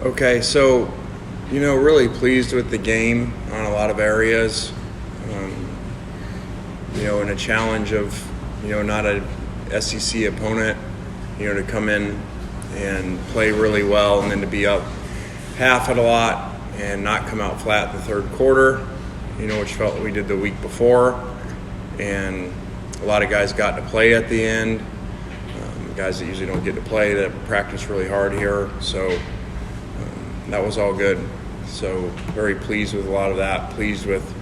Okay, so, really pleased with the game on a lot of areas. In a challenge of, not a SEC opponent, to come in and play really well and then to be up half at a lot and not come out flat in the third quarter, which felt like we did the week before. And a lot of guys got to play at the end. Guys that usually don't get to play that practice really hard here. So that was all good. So very pleased with a lot of that. Pleased with,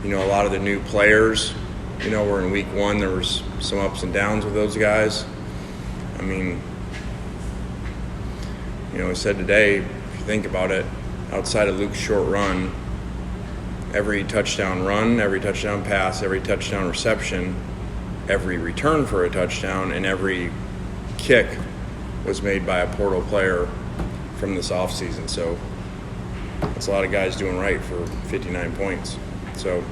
a lot of the new players. We're in week one. There was some ups and downs with those guys. I mean, I said today, if you think about it, outside of Luke's short run, every touchdown run, every touchdown pass, every touchdown reception, every return for a touchdown, and every kick was made by a portal player from this offseason. So that's a lot of guys doing right for 59 points. So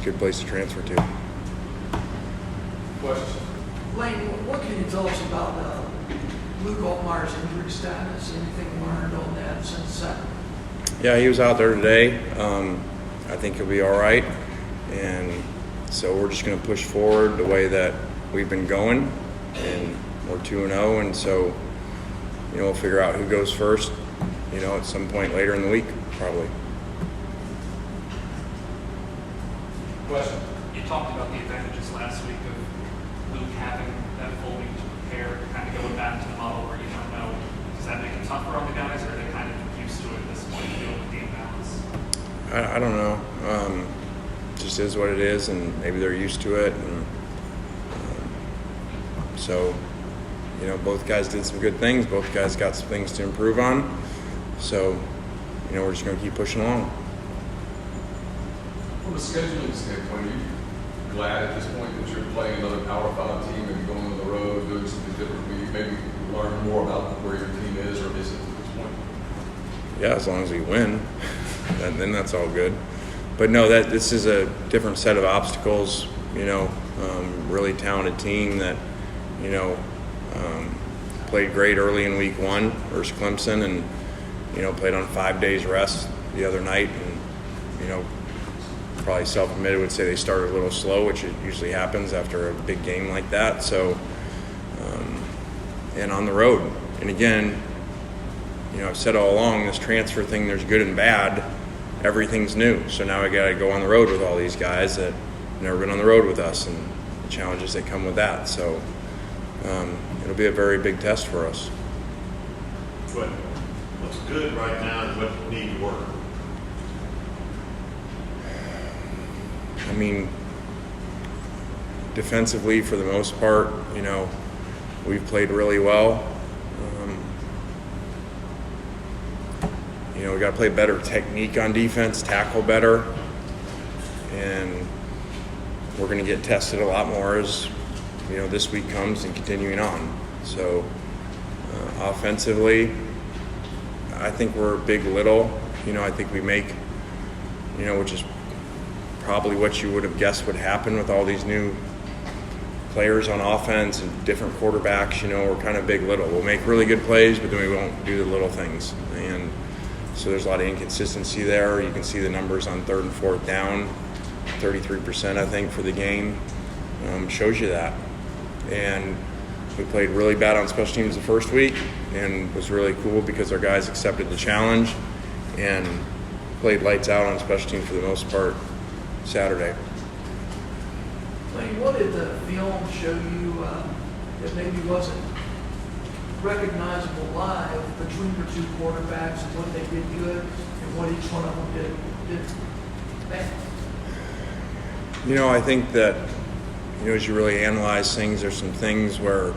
good place to transfer to. Question. Lane, what can you tell us about Luke Altmaier's injury status? Anything learned on that since Saturday? Yeah, he was out there today. I think he'll be all right. And so we're just going to push forward the way that we've been going. And we're 2-0. And so, we'll figure out who goes first, at some point later in the week, probably. Question. You talked about the advantages last week of Luke having that full week to prepare, kind of going back to the model where you don't know. Does that make it tougher on the guys, or are they kind of used to it at this point, dealing with the imbalance? I don't know. Just is what it is, and maybe they're used to it. And so, both guys did some good things. Both guys got some things to improve on. So, we're just going to keep pushing along. From a scheduling standpoint, are you glad at this point that you're playing another Power 5 team and going on the road, doing something different? Maybe learn more about where your team is or isn't at this point? Yeah, as long as we win, then that's all good. But no, this is a different set of obstacles. Really talented team that played great early in week one versus Clemson, and played on 5 days rest the other night, and probably self-admitted would say they started a little slow, which it usually happens after a big game like that. So, and on the road, and again, I've said all along, this transfer thing, there's good and bad. Everything's new. So now I got to go on the road with all these guys that have never been on the road with us, and the challenges that come with that. So it'll be a very big test for us. What's good right now and what needs work? I mean, defensively, for the most part, we've played really well. We got to play better technique on defense, tackle better, and we're going to get tested a lot more as this week comes and continuing on. So offensively, I think we're big little. I think we make, which is probably what you would have guessed would happen with all these new players on offense and different quarterbacks. We're kind of big little. We'll make really good plays, but then we won't do the little things. And so there's a lot of inconsistency there. You can see the numbers on third and fourth down, 33% I think for the game, shows you that. And we played really bad on special teams the first week, and was really cool because our guys accepted the challenge and played lights out on special teams for the most part Saturday. Lane, what did the film show you that maybe wasn't recognizable live between the two quarterbacks, and what they did good and what each one of them did bad? I think that, as you really analyze things, there's some things where,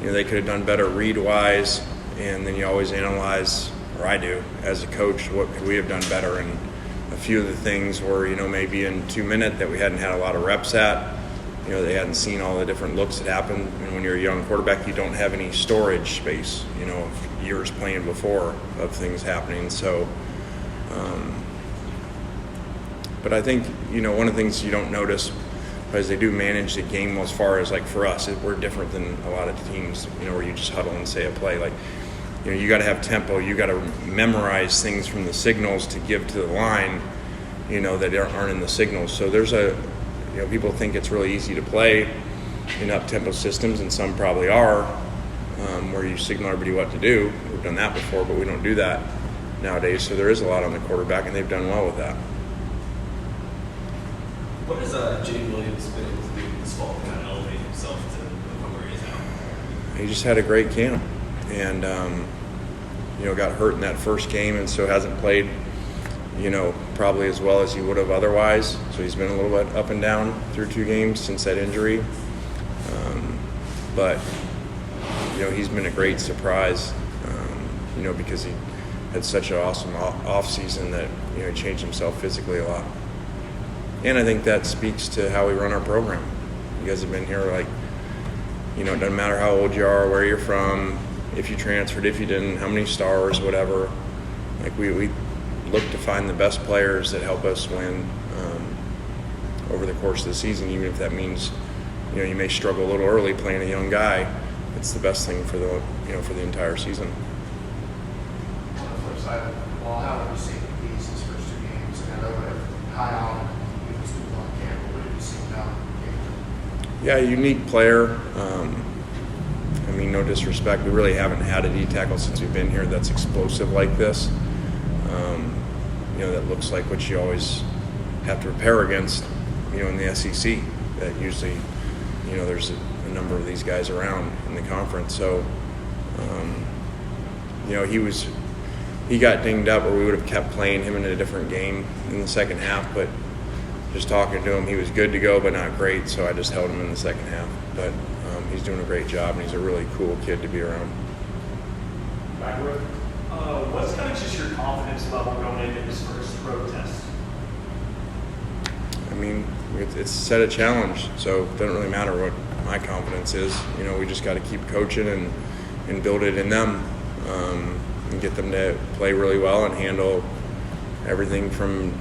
they could have done better read-wise, and then you always analyze, or I do, as a coach, what could we have done better? And a few of the things were, maybe in 2 minutes that we hadn't had a lot of reps at. They hadn't seen all the different looks that happen. And when you're a young quarterback, you don't have any storage space, of years playing before of things happening. So, but I think, one of the things you don't notice, because they do manage the game as far as, like, for us, we're different than a lot of teams, where you just huddle and say a play. Like, you got to have tempo. You got to memorize things from the signals to give to the line, that aren't in the signals. So there's people think it's really easy to play in up-tempo systems, and some probably are, where you signal everybody what to do. We've done that before, but we don't do that nowadays. So there is a lot on the quarterback, and they've done well with that. What has Jane Williams been able to do this fall to kind of elevate himself to become where he is now? He just had a great camp, and got hurt in that first game, and so hasn't played, probably as well as he would have otherwise. So he's been a little bit up and down through 2 games since that injury. But he's been a great surprise, because he had such an awesome off season that he changed himself physically a lot. And I think that speaks to how we run our program. You guys have been here, it doesn't matter how old you are, where you're from, if you transferred, if you didn't, how many stars, whatever. We look to find the best players that help us win over the course of the season, even if that means, you may struggle a little early playing a young guy. It's the best thing for the entire season. On the flip side, well, how have you seen these first 2 games? And I know that high on, he was doing on camp, but what have you seen now? Yeah, unique player. No disrespect, we really haven't had a D tackle since we've been here that's explosive like this. That looks like what you always have to prepare against, in the SEC. That usually, there's a number of these guys around in the conference. So, he got dinged up, or we would have kept playing him in a different game in the second half. But just talking to him, he was good to go, but not great. So I just held him in the second half. But he's doing a great job, and he's a really cool kid to be around. What's kind of just your confidence level going into this first road test? It's set a challenge, so it doesn't really matter what my confidence is. We just got to keep coaching and build it in them, and get them to play really well and handle everything from,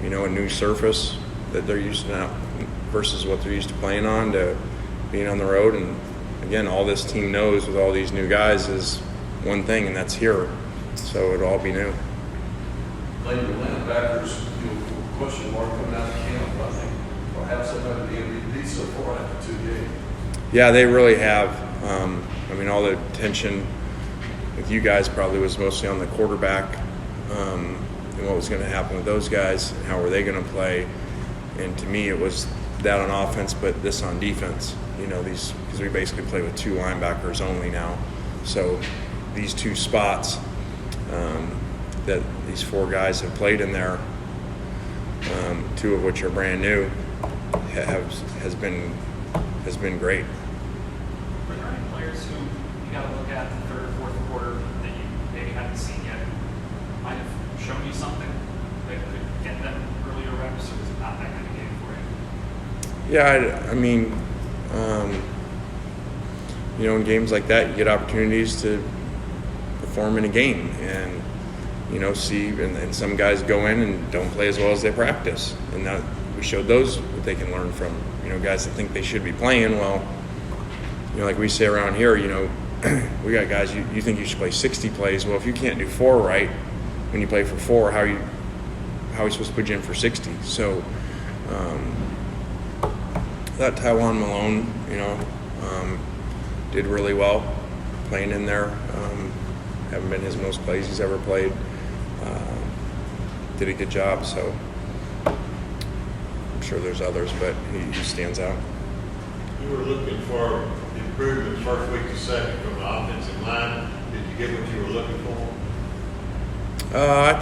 a new surface that they're used to now versus what they're used to playing on, to being on the road. And again, all this team knows with all these new guys is one thing, and that's here. So it'll all be new. Lane, the linebackers, question mark coming out of camp, I think, or have somebody to be MVP so far after 2 games. Yeah, they really have. All the attention with you guys probably was mostly on the quarterback, and what was going to happen with those guys, and how were they going to play. And to me, it was that on offense, but this on defense. Because we basically play with 2 linebackers only now. So these 2 spots that these 4 guys have played in there, 2 of which are brand new, has been great. Were there any players who you got to look at the 3rd or 4th quarter that you maybe haven't seen yet, might have shown you something that could get them earlier reps, or was it not that kind of game for you? Yeah, in games like that, you get opportunities to perform in a game, and see, and some guys go in and don't play as well as they practice, and that we showed those what they can learn from. Guys that think they should be playing well. Like we say around here, we got guys you think you should play 60 plays. Well, if you can't do 4 right when you play for 4, how are we supposed to put you in for 60? So that Taiwan Malone, did really well playing in there. Haven't been his most plays he's ever played. Did a good job, so I'm sure there's others, but he stands out. You were looking for improvement first week to second from the offensive line. Did you get what you were looking for? I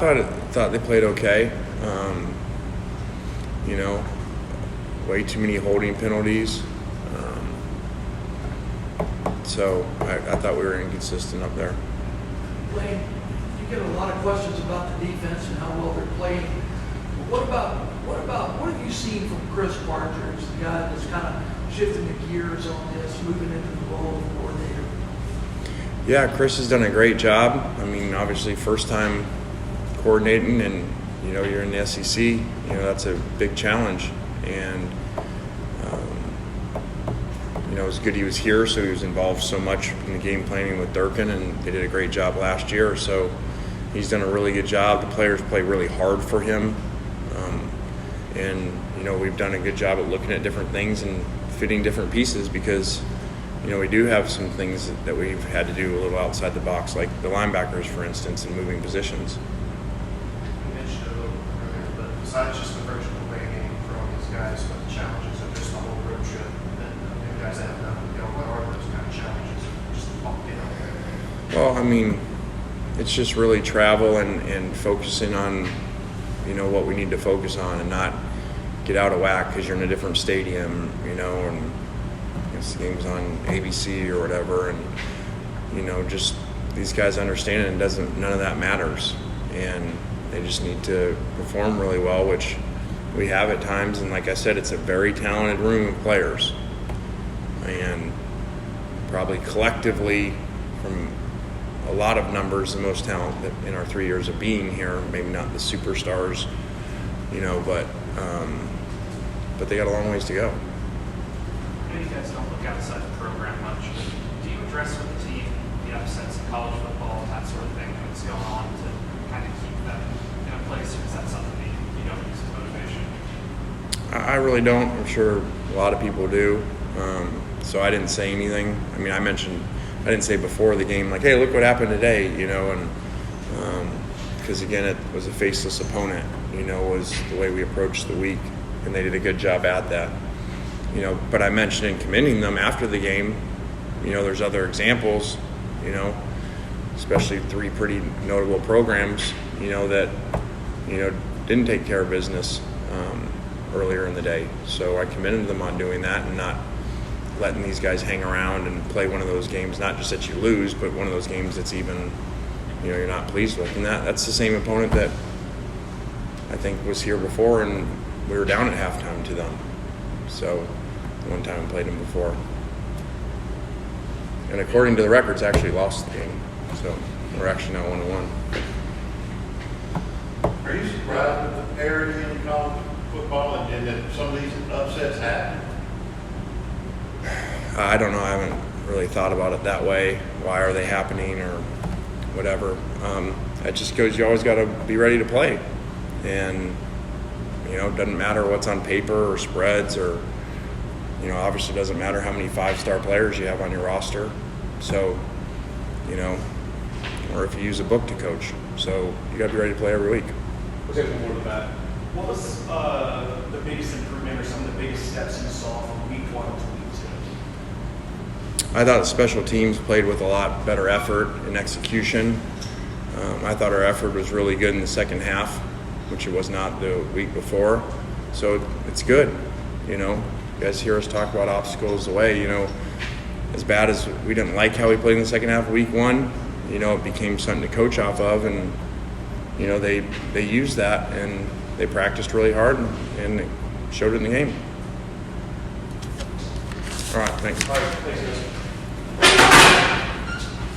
thought they played okay. Way too many holding penalties. So I thought we were inconsistent up there. Lane, you get a lot of questions about the defense and how well they're playing. What have you seen from Chris Barger, who's the guy that's kind of shifting the gears on this, moving into the role of coordinator? Yeah, Chris has done a great job. Obviously first time coordinating, and you're in the SEC. That's a big challenge, and it was good he was here, so he was involved so much in the game planning with Durkin, and they did a great job last year. So he's done a really good job. The players play really hard for him. And we've done a good job at looking at different things and fitting different pieces because, we do have some things that we've had to do a little outside the box, like the linebackers, for instance, and moving positions. You mentioned it a little earlier, but besides just the first away game for all these guys, what the challenges of just the whole road trip that you guys have done, what are those kind of challenges? Just Well, it's just really travel and focusing on, what we need to focus on and not get out of whack because you're in a different stadium, and this game's on ABC or whatever, and, just these guys understand it and none of that matters. And they just need to perform really well, which we have at times. And like I said, it's a very talented room of players. And probably collectively, from a lot of numbers, the most talent that in our 3 years of being here, maybe not the superstars, but they got a long ways to go. I know you guys don't look outside the program much, but do you address with the team the upsets in college football, that sort of thing that's going on to kind of keep them in a place, or is that something that you don't use as motivation? I really don't. I'm sure a lot of people do. So I didn't say anything. I didn't say before the game, like, hey, look what happened today, and because, again, it was a faceless opponent, was the way we approached the week, and they did a good job at that. But I mentioned in commending them after the game, there's other examples, especially 3 pretty notable programs, that, didn't take care of business earlier in the day. So I commended them on doing that and not letting these guys hang around and play one of those games, not just that you lose, but one of those games that's even, you're not pleased with. And that's the same opponent that I think was here before, and we were down at halftime to them. So one time we played them before. And according to the records, actually lost the game. So we're actually now 1-1. Are you surprised with the parity in college football and that some of these upsets happen? I don't know. I haven't really thought about it that way. Why are they happening or whatever? It just goes, you always got to be ready to play. And, it doesn't matter what's on paper or spreads or, obviously it doesn't matter how many 5-star players you have on your roster. So, or if you use a book to coach. So you got to be ready to play every week. We'll take one more to that. What was the biggest improvement or some of the biggest steps you saw from week 1 to week 2? I thought special teams played with a lot better effort and execution. I thought our effort was really good in the second half, which it was not the week before. So it's good. You guys hear us talk about obstacles away. As bad as we didn't like how we played in the second half of week 1, it became something to coach off of, and they used that and they practiced really hard and they showed it in the game. All right, thanks. All right, thanks, guys.